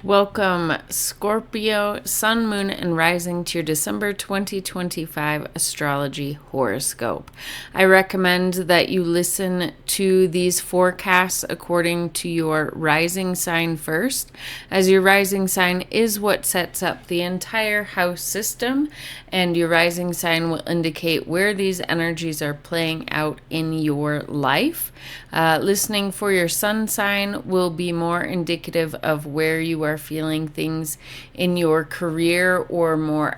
Welcome, Scorpio, Sun, Moon, and Rising to your December 2025 astrology horoscope. I recommend that you listen to these forecasts according to your rising sign first, as your rising sign is what sets up the entire house system, and your rising sign will indicate where these energies are playing out in your life. Listening for your sun sign will be more indicative of where you are feeling things in your career or more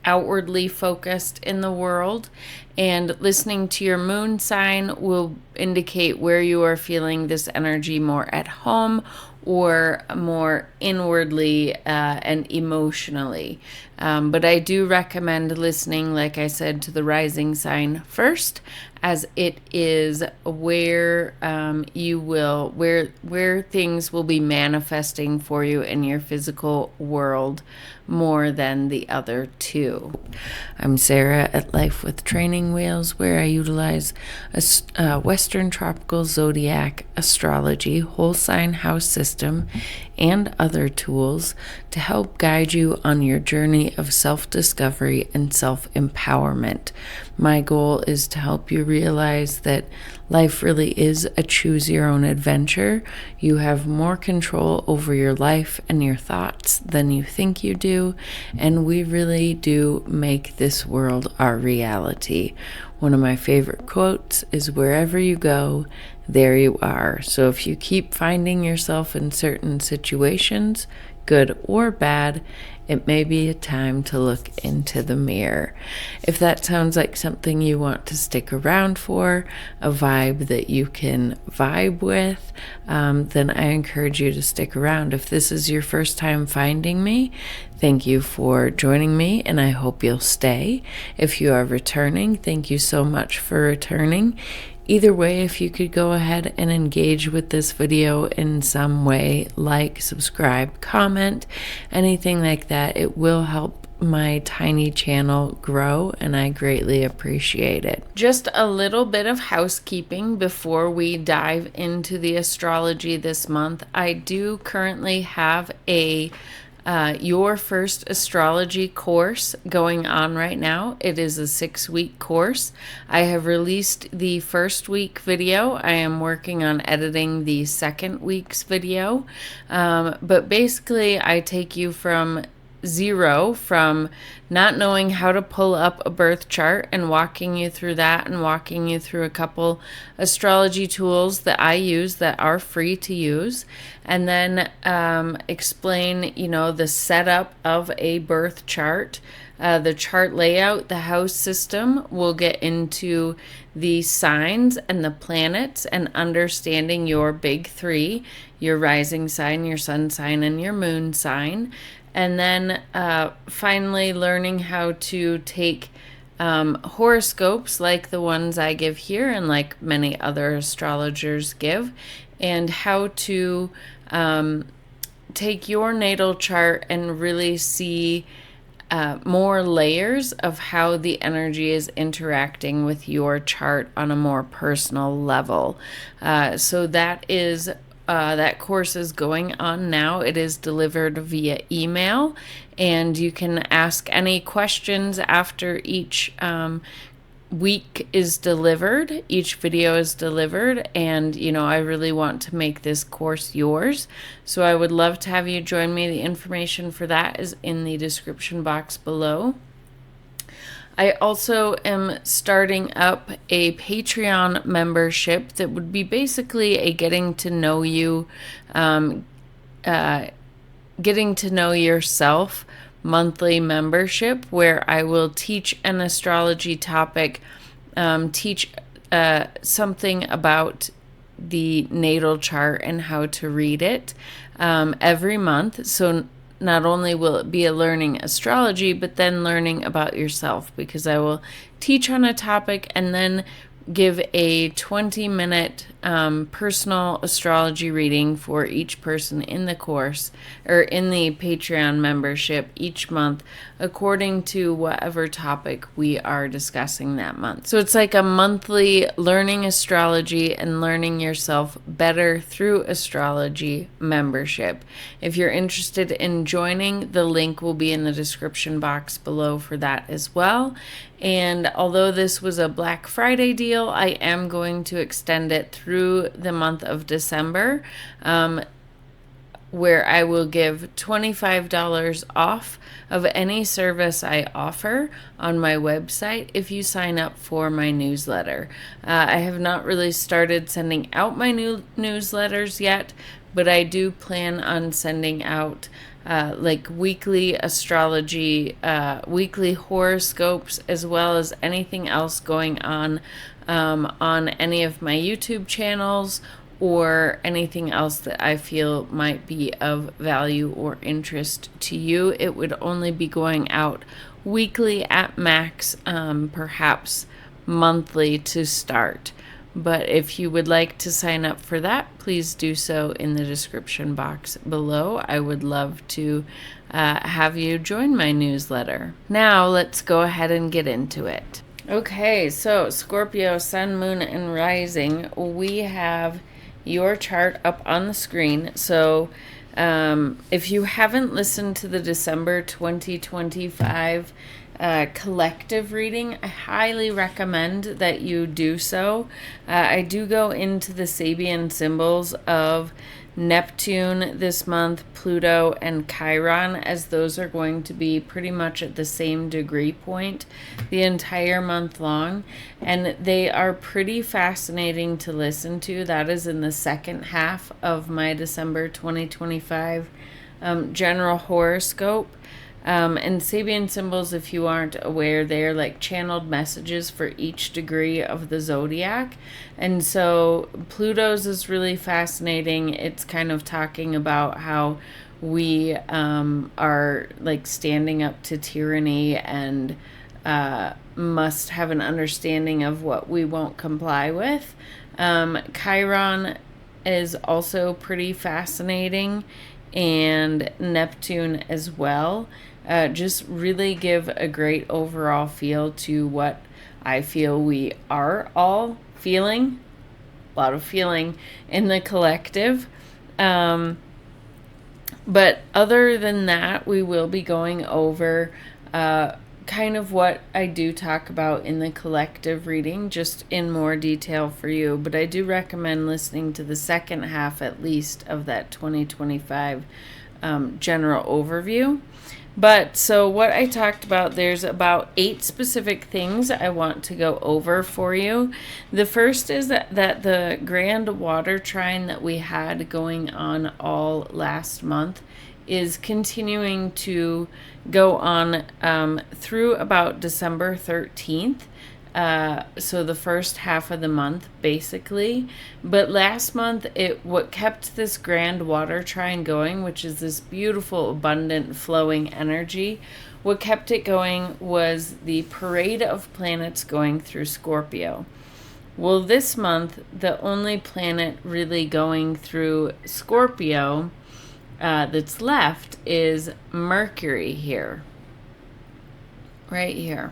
outwardly focused in the world. And listening to your moon sign will indicate where you are feeling this energy more at home or more inwardly and emotionally. But I do recommend listening, like I said, to the rising sign first, as it is where where things will be manifesting for you in your physical world more than the other two. I'm Sarah at Life with Training Wheels, where I utilize Western Tropical Zodiac Astrology, whole sign house system, and other tools to help guide you on your journey of self-discovery and self-empowerment. My goal is to help you realize that life really is a choose-your-own adventure. You have more control over your life and your thoughts than you think you do, and we really do make this world our reality. One of my favorite quotes is, "Wherever you go, there you are." So if you keep finding yourself in certain situations, good or bad, it may be a time to look into the mirror. If that sounds like something you want to stick around for, a vibe that you can vibe with, then I encourage you to stick around. If this is your first time finding me, thank you for joining me, and I hope you'll stay. If you are returning, thank you so much for returning. Either way, if you could go ahead and engage with this video in some way, like, subscribe, comment, anything like that, it will help my tiny channel grow, and I greatly appreciate it. Just a little bit of housekeeping before we dive into the astrology this month. I do currently have a Your First Astrology course going on right now. It is a 6-week course. I have released the first week video. I am working on editing the second week's video. But basically, I take you from zero, from not knowing how to pull up a birth chart, and walking you through that, and walking you through a couple astrology tools that I use that are free to use, and then explain, the setup of a birth chart, the chart layout, the house system. We'll get into the signs and the planets and understanding your big three, your rising sign, your sun sign, and your moon sign. And then finally learning how to take horoscopes like the ones I give here and like many other astrologers give, and how to take your natal chart and really see more layers of how the energy is interacting with your chart on a more personal level. So that course is going on now. It is delivered via email, and you can ask any questions after each week is delivered, each video is delivered, and I really want to make this course yours, so I would love to have you join me. The information for that is in the description box below. I also am starting up a Patreon membership that would be basically a getting to know yourself monthly membership, where I will teach an astrology topic, teach something about the natal chart and how to read it every month. So not only will it be a learning astrology, but then learning about yourself, because I will teach on a topic and then give a 20-minute personal astrology reading for each person in the course, or in the Patreon membership, each month, according to whatever topic we are discussing that month. So it's like a monthly learning astrology and learning yourself better through astrology membership. If you're interested in joining, the link will be in the description box below for that as well. And although this was a Black Friday deal, I am going to extend it through the month of December, where I will give $25 off of any service I offer on my website if you sign up for my newsletter. I have not really started sending out my new newsletters yet, but I do plan on sending out like weekly astrology, weekly horoscopes, as well as anything else going on any of my YouTube channels, or anything else that I feel might be of value or interest to you. It would only be going out weekly at max, perhaps monthly to start. But if you would like to sign up for that, please do so in the description box below. I would love to have you join my newsletter. Now let's go ahead and get into it. Okay, so Scorpio, Sun, Moon, and Rising, we have your chart up on the screen. So if you haven't listened to the December 2025 collective reading, I highly recommend that you do so. I do go into the Sabian symbols of Neptune this month, Pluto, and Chiron, as those are going to be pretty much at the same degree point the entire month long, and they are pretty fascinating to listen to. That is in the second half of my December 2025 general horoscope. And Sabian symbols, if you aren't aware, they're like channeled messages for each degree of the zodiac. And so Pluto's is really fascinating. It's kind of talking about how we are like standing up to tyranny and must have an understanding of what we won't comply with. Chiron is also pretty fascinating, and Neptune as well. Just really give a great overall feel to what I feel we are all feeling. A lot of feeling in the collective. But other than that, we will be going over kind of what I do talk about in the collective reading, just in more detail for you. But I do recommend listening to the second half, at least, of that 2025 general overview. But so what I talked about, there's about 8 specific things I want to go over for you. The first is that the Grand Water Trine that we had going on all last month is continuing to go on through about December 13th. So the first half of the month, basically. But last month, what kept this Grand Water Trine going, which is this beautiful, abundant, flowing energy, what kept it going was the parade of planets going through Scorpio. Well, this month, the only planet really going through Scorpio that's left is Mercury here. Right here.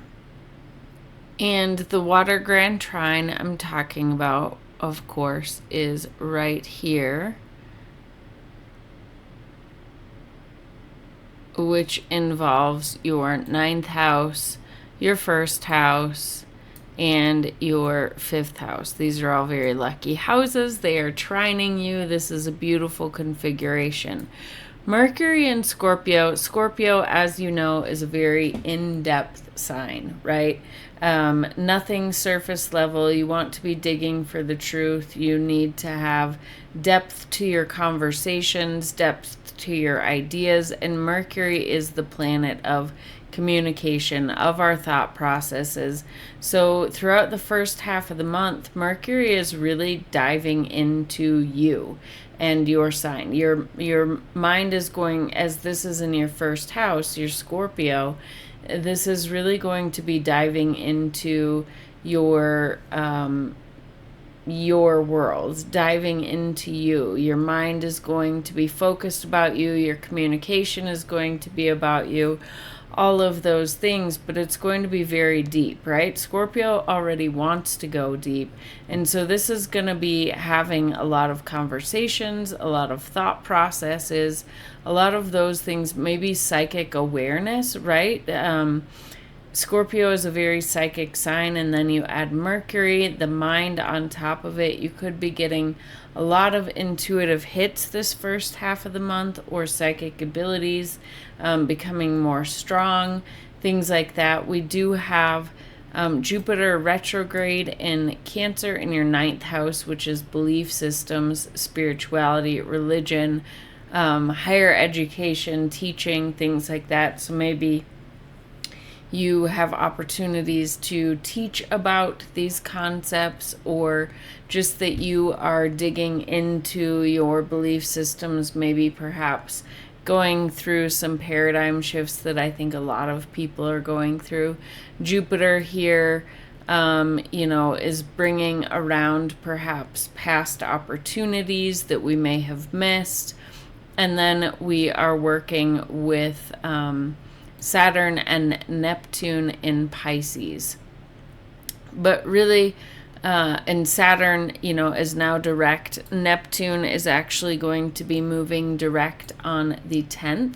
And the Water Grand Trine I'm talking about, of course, is right here, which involves your 9th house, your 1st house, and your 5th house. These are all very lucky houses. They are trining you. This is a beautiful configuration. Mercury in Scorpio. Scorpio, as you know, is a very in-depth sign, right? Nothing surface level. You want to be digging for the truth. You need to have depth to your conversations, depth to your ideas, and Mercury is the planet of communication, of our thought processes. So throughout the first half of the month, Mercury is really diving into you and your sign. Your mind is going, as this is in your 1st house, your Scorpio, this is really going to be diving into your world, diving into you. Your mind is going to be focused about you. Your communication is going to be about you. all of those things, but it's going to be very deep, right? Scorpio already wants to go deep. And so this is going to be having a lot of conversations, a lot of thought processes, a lot of those things, maybe psychic awareness, right? Scorpio is a very psychic sign, and then you add Mercury, the mind on top of it. You could be getting a lot of intuitive hits this first half of the month, or psychic abilities becoming more strong, things like that. We do have Jupiter retrograde in Cancer in your 9th house, which is belief systems, spirituality, religion, higher education, teaching, things like that. So maybe you have opportunities to teach about these concepts, or just that you are digging into your belief systems, maybe perhaps going through some paradigm shifts that I think a lot of people are going through. Jupiter here, is bringing around perhaps past opportunities that we may have missed. And then we are working with Saturn and Neptune in Pisces. But really, and Saturn, is now direct. Neptune is actually going to be moving direct on the 10th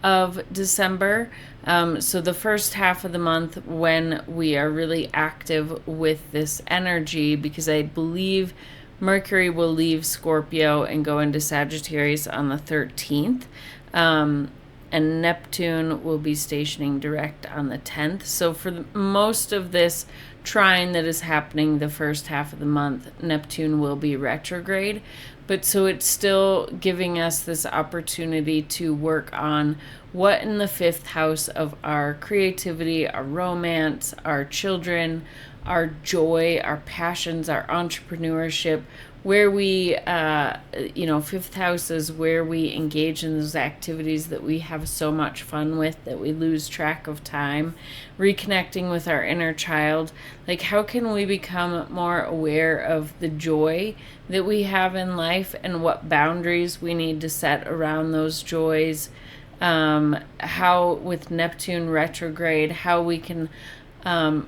of December. So the first half of the month, when we are really active with this energy, because I believe Mercury will leave Scorpio and go into Sagittarius on the 13th. And Neptune will be stationing direct on the 10th. So for most of this trine that is happening the first half of the month, Neptune will be retrograde. But so it's still giving us this opportunity to work on what in the 5th house of our creativity, our romance, our children, our joy, our passions, our entrepreneurship, where we, 5th house is where we engage in those activities that we have so much fun with that we lose track of time, reconnecting with our inner child. Like, how can we become more aware of the joy that we have in life and what boundaries we need to set around those joys? How with Neptune retrograde, how we can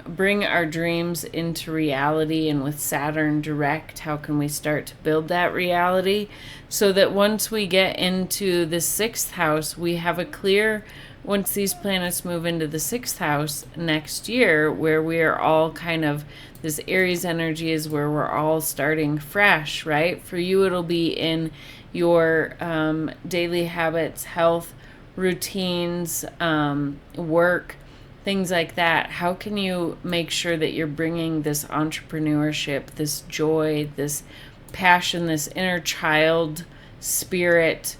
bring our dreams into reality, and with Saturn direct, how can we start to build that reality so that once we get into the 6th house, we have a clear, once these planets move into the 6th house next year, where we are all kind of, this Aries energy is where we're all starting fresh, right? For you, it'll be in your daily habits, health, routines, work, things like that. How can you make sure that you're bringing this entrepreneurship, this joy, this passion, this inner child spirit,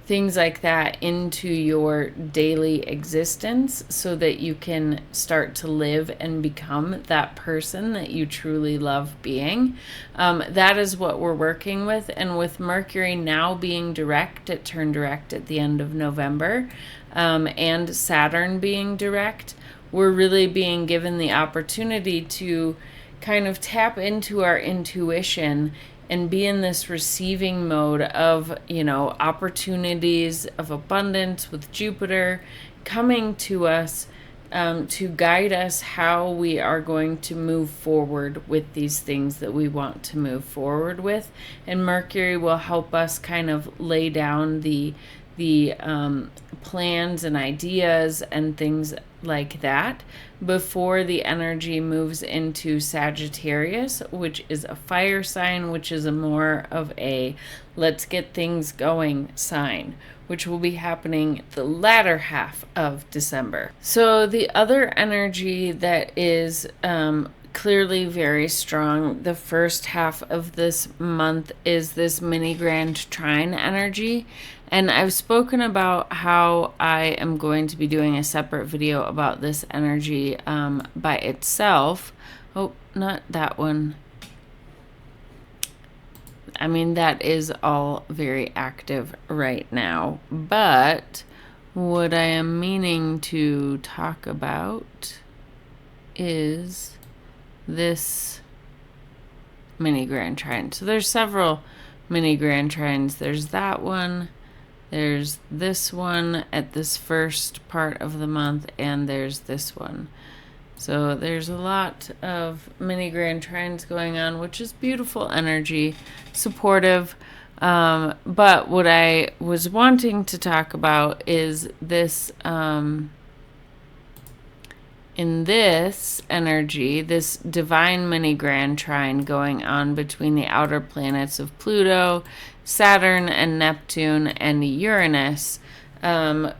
things like that into your daily existence so that you can start to live and become that person that you truly love being? That is what we're working with. And with Mercury now being direct, it turned direct at the end of November, and Saturn being direct, we're really being given the opportunity to kind of tap into our intuition and be in this receiving mode of, opportunities of abundance with Jupiter coming to us to guide us how we are going to move forward with these things that we want to move forward with. And Mercury will help us kind of lay down the plans and ideas and things like that before the energy moves into Sagittarius, which is a fire sign, which is a more of a let's get things going sign, which will be happening the latter half of December. So the other energy that is clearly very strong the first half of this month is this mini Grand Trine energy. And I've spoken about how I am going to be doing a separate video about this energy by itself. Oh, not that one. I mean, that is all very active right now. But what I am meaning to talk about is this mini Grand Trine. So there's several mini Grand Trines. There's that one. There's this one at this first part of the month, and there's this one. So there's a lot of mini Grand Trines going on, which is beautiful energy, supportive. But what I was wanting to talk about is this, in this energy, this divine mini Grand Trine going on between the outer planets of Pluto, Saturn, and Neptune, and Uranus.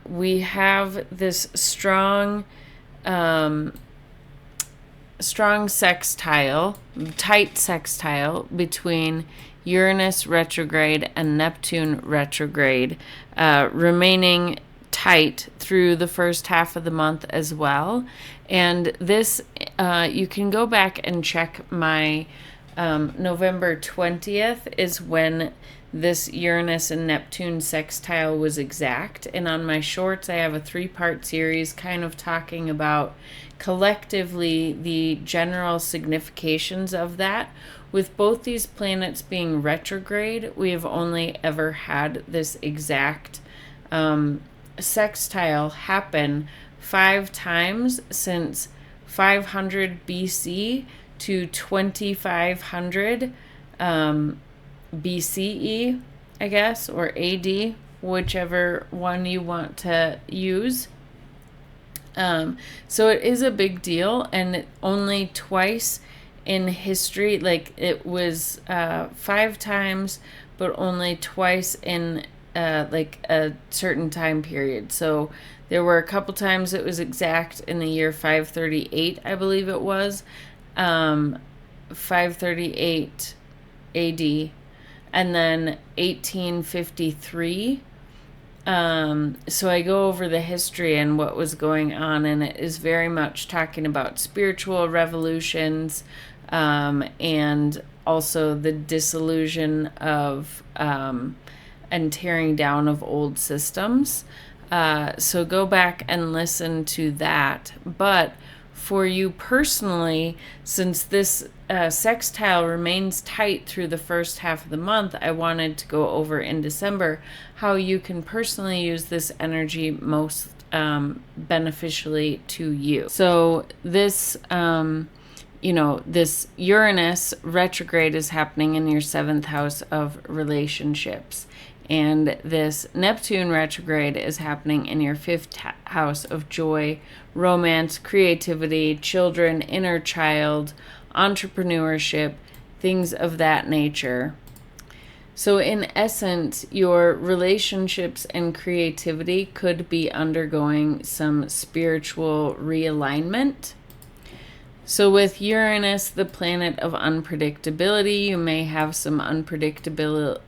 We have this strong sextile, tight sextile between Uranus retrograde and Neptune retrograde, remaining tight through the first half of the month as well. And this, you can go back and check my November 20th is when this Uranus and Neptune sextile was exact. And on my shorts, I have a 3-part series kind of talking about collectively the general significations of that. With both these planets being retrograde, we have only ever had this exact sextile happen 5 times since 500 BC to 2500 BCE, I guess, or AD, whichever one you want to use. So it is a big deal, and only twice in history, like it was 5 times, but only twice in like a certain time period. So there were a couple times it was exact in the year 538, I believe it was, 538 AD, and then 1853. So I go over the history and what was going on, and it is very much talking about spiritual revolutions, and also the dissolution of and tearing down of old systems. So go back and listen to that. But for you personally, since this sextile remains tight through the first half of the month, I wanted to go over in December how you can personally use this energy most beneficially to you. So this, this Uranus retrograde is happening in your 7th house of relationships. And this Neptune retrograde is happening in your 5th house of joy, romance, creativity, children, inner child, entrepreneurship, things of that nature. So in essence, your relationships and creativity could be undergoing some spiritual realignment. So with Uranus, the planet of unpredictability, you may have some unpredictable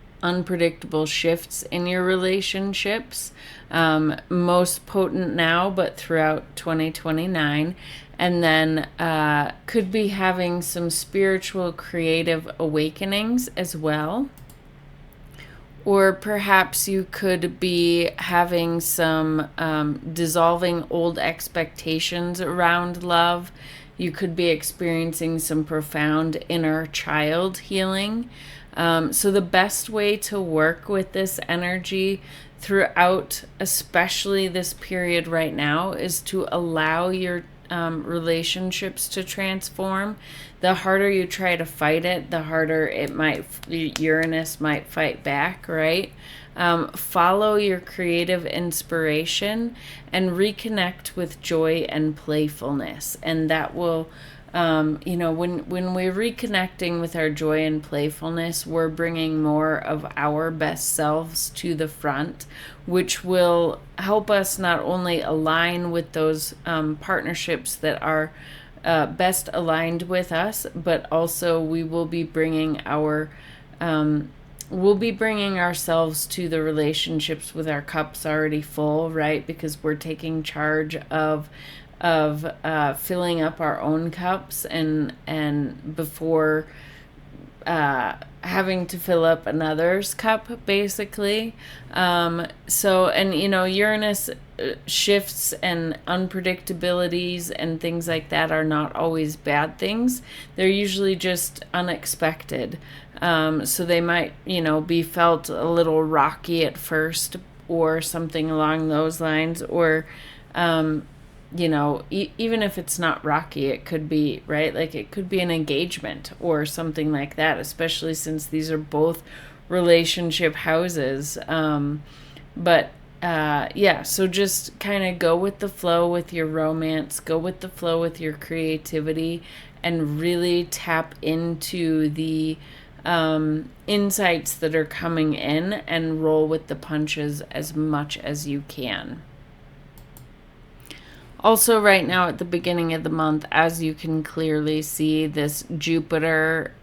shifts in your relationships, most potent now, but throughout 2029. And then could be having some spiritual creative awakenings as well. Or perhaps you could be having some dissolving old expectations around love. You could be experiencing some profound inner child healing. So the best way to work with this energy throughout, especially this period right now, is to allow your relationships to transform. The harder you try to fight it, the harder Uranus might fight back, right? Follow your creative inspiration and reconnect with joy and playfulness. And that will, when we're reconnecting with our joy and playfulness, we're bringing more of our best selves to the front, which will help us not only align with those partnerships that are best aligned with us, but also we will be bringing ourselves to the relationships with our cups already full, right? Because we're taking charge of filling up our own cups and before having to fill up another's cup, basically. Uranus shifts and unpredictabilities and things like that are not always bad things. They're usually just unexpected. So they might, be felt a little rocky at first, or something along those lines, or even if it's not rocky, it could be, right? Like it could be an engagement or something like that, especially since these are both relationship houses. So just kind of go with the flow with your romance, go with the flow with your creativity, and really tap into the insights that are coming in and roll with the punches as much as you can. Also, right now at the beginning of the month, as you can clearly see, this Jupiter,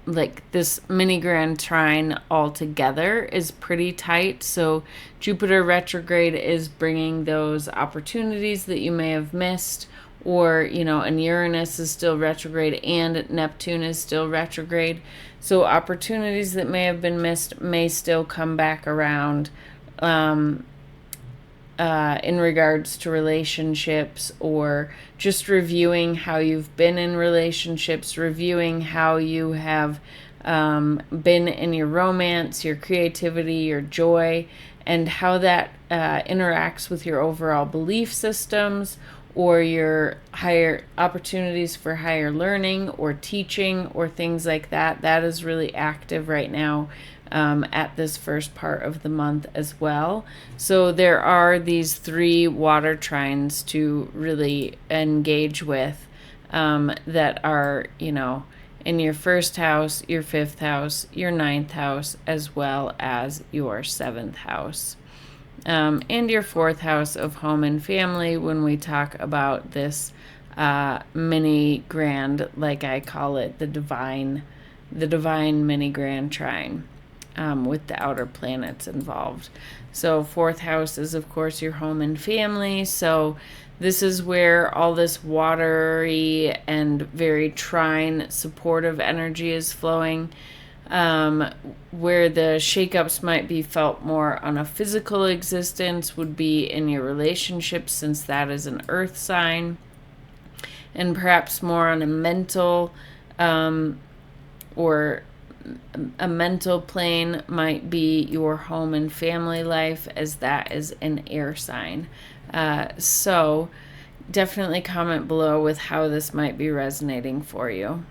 like this mini Grand Trine altogether is pretty tight. So Jupiter retrograde is bringing those opportunities that you may have missed, or, and Uranus is still retrograde and Neptune is still retrograde. So opportunities that may have been missed may still come back around. In regards to relationships, or just reviewing how you've been in relationships, reviewing how you have been in your romance, your creativity, your joy, and how that interacts with your overall belief systems, or your higher opportunities for higher learning or teaching or things like that. That is really active right now. At this first part of the month as well. So there are these 3 water trines to really engage with that are, in your first house, your 5th house, your 9th house, as well as your 7th house. And your 4th house of home and family when we talk about this mini grand, like I call it, the divine mini Grand Trine. With the outer planets involved. So 4th house is, of course, your home and family. So this is where all this watery and very trine supportive energy is flowing, where the shakeups might be felt more on a physical existence would be in your relationships, since that is an earth sign, and perhaps more on a mental or a mental plane might be your home and family life, as that is an air sign. So definitely comment below with how this might be resonating for you.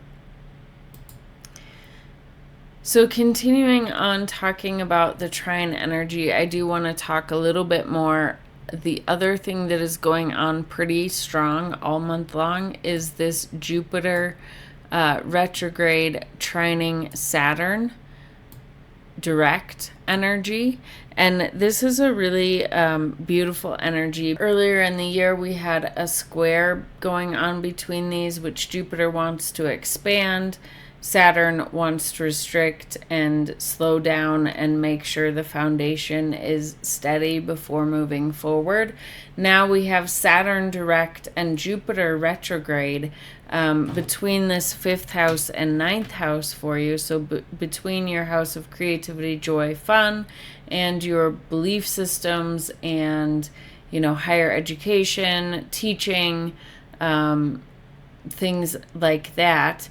So continuing on talking about the trine energy, I do want to talk a little bit more. The other thing that is going on pretty strong all month long is this Jupiter retrograde trining Saturn direct energy. And this is a really beautiful energy. Earlier in the year, we had a square going on between these, which Jupiter wants to expand. Saturn wants to restrict and slow down and make sure the foundation is steady before moving forward. Now we have Saturn direct and Jupiter retrograde between this 5th house and 9th house for you. So between your house of creativity, joy, fun, and your belief systems and, higher education, teaching, things like that.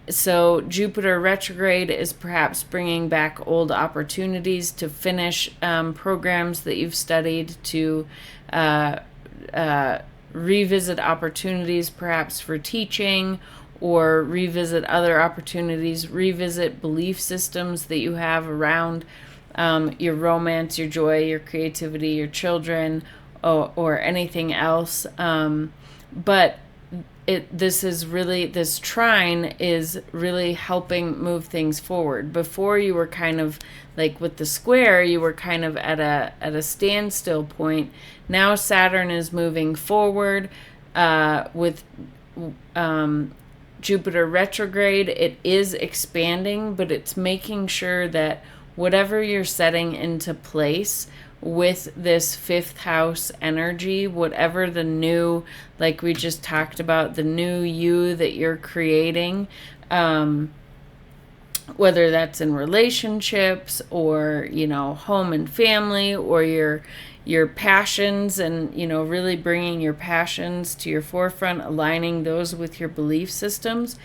So Jupiter retrograde is perhaps bringing back old opportunities to finish programs that you've studied, to revisit opportunities perhaps for teaching, or revisit other opportunities, revisit belief systems that you have around your romance, your joy, your creativity, your children, or anything else. But this trine is really helping move things forward. Before, you were kind of like with the square, you were kind of at a standstill point. Now Saturn is moving forward with Jupiter retrograde. It is expanding, but it's making sure that whatever you're setting into place with this 5th house energy, whatever the new, like we just talked about, the new you that you're creating, whether that's in relationships or, home and family, or your passions, and, really bringing your passions to your forefront, aligning those with your belief systems.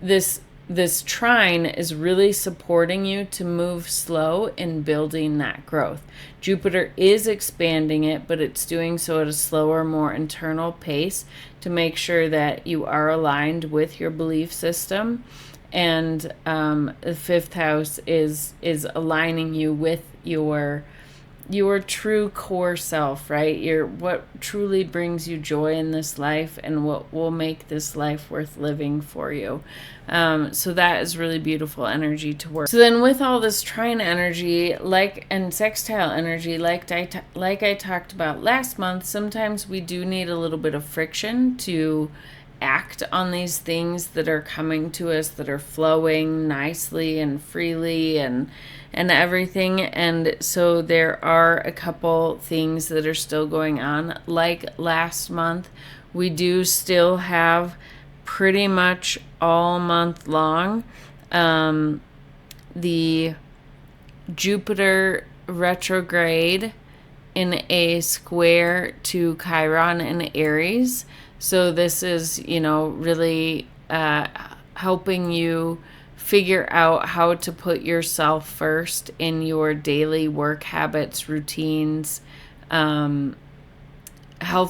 This this trine is really supporting you to move slow in building that growth. Jupiter is expanding it, but it's doing so at a slower, more internal pace to make sure that you are aligned with your belief system. And the fifth house is aligning you with your true core self, right? What truly brings you joy in this life and what will make this life worth living for you. So that is really beautiful energy to work. So then with all this trine energy, and sextile energy, like I talked about last month, sometimes we do need a little bit of friction to act on these things that are coming to us, that are flowing nicely and freely and everything. And so there are a couple things that are still going on. Like last month, we do still have pretty much all month long the Jupiter retrograde in a square to Chiron in Aries. So this is, really helping you figure out how to put yourself first in your daily work habits, routines, health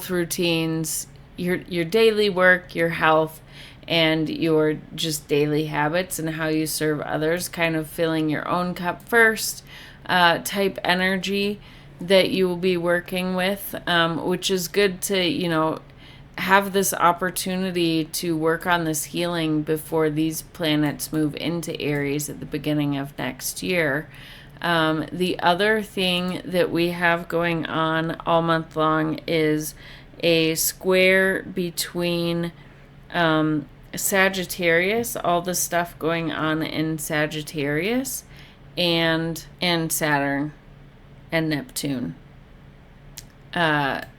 routines, your daily work, your health, and your just daily habits and how you serve others, kind of filling your own cup first type energy that you will be working with, which is good to, have this opportunity to work on this healing before these planets move into Aries at the beginning of next year. The other thing that we have going on all month long is a square between Sagittarius, all the stuff going on in Sagittarius, and Saturn and Neptune.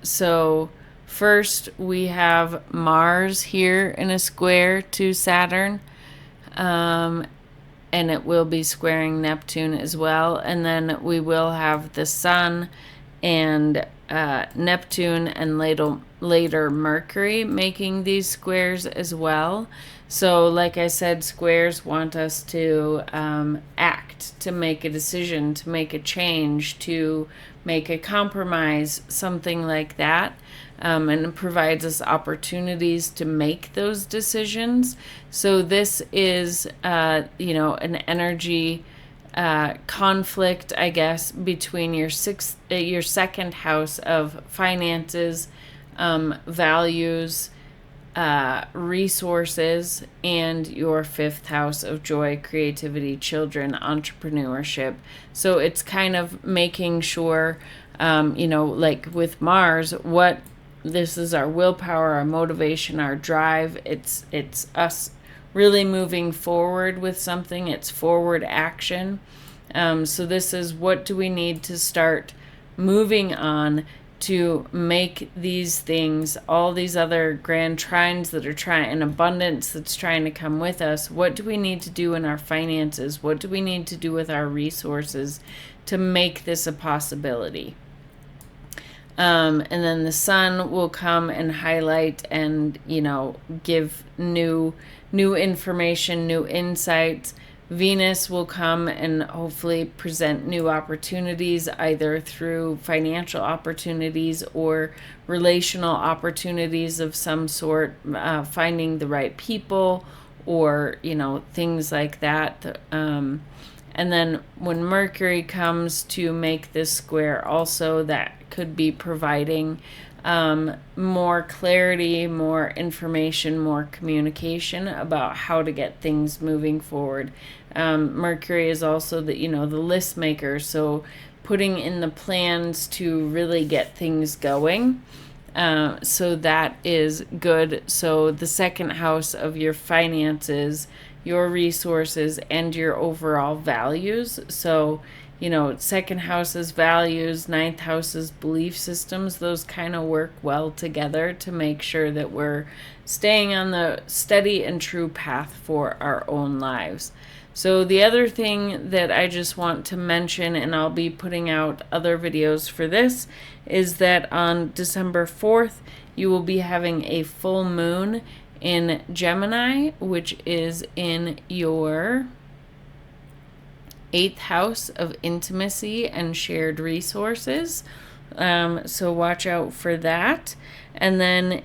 So first, we have Mars here in a square to Saturn, and it will be squaring Neptune as well. And then we will have the Sun and Neptune and later Mercury making these squares as well. So like I said, squares want us to act, to make a decision, to make a change, to make a compromise, something like that. And it provides us opportunities to make those decisions. So this is, an energy conflict, I guess, between your second house of finances, values, resources, and your fifth house of joy, creativity, children, entrepreneurship. So it's kind of making sure, like with Mars, this is our willpower, our motivation, our drive. It's us really moving forward with something. It's forward action. So this is, what do we need to start moving on to make these things, all these other grand trines that are in abundance that's trying to come with us? What do we need to do in our finances? What do we need to do with our resources to make this a possibility? And then the Sun will come and highlight and, give new information, new insights. Venus will come and hopefully present new opportunities, either through financial opportunities or relational opportunities of some sort, finding the right people or, things like that. And then when Mercury comes to make this square also, that could be providing more clarity, more information, more communication about how to get things moving forward. Mercury is also the list maker, so putting in the plans to really get things going. So that is good. So the second house of your finances, your resources, and your overall values. So second house is values, ninth house is belief systems. Those kind of work well together to make sure that we're staying on the steady and true path for our own lives. So the other thing that I just want to mention, and I'll be putting out other videos for this, is that on December 4th, you will be having a full moon in Gemini, which is in your 8th house of intimacy and shared resources. So watch out for that. And then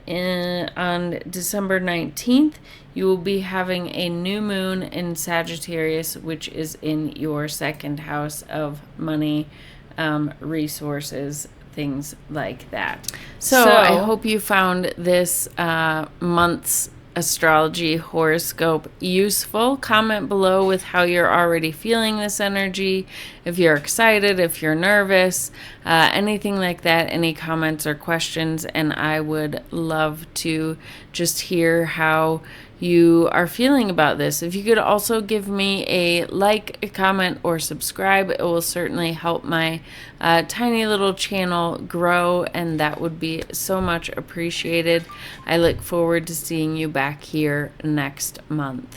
on December 19th, you will be having a new moon in Sagittarius, which is in your 2nd house of money, resources, things like that. So I hope you found this month's astrology horoscope useful. Comment below with how you're already feeling this energy, if you're excited, if you're nervous, anything like that, any comments or questions, and I would love to just hear how you are feeling about this. If you could also give me a like, a comment, or subscribe, it will certainly help my tiny little channel grow, and that would be so much appreciated. I look forward to seeing you back here next month.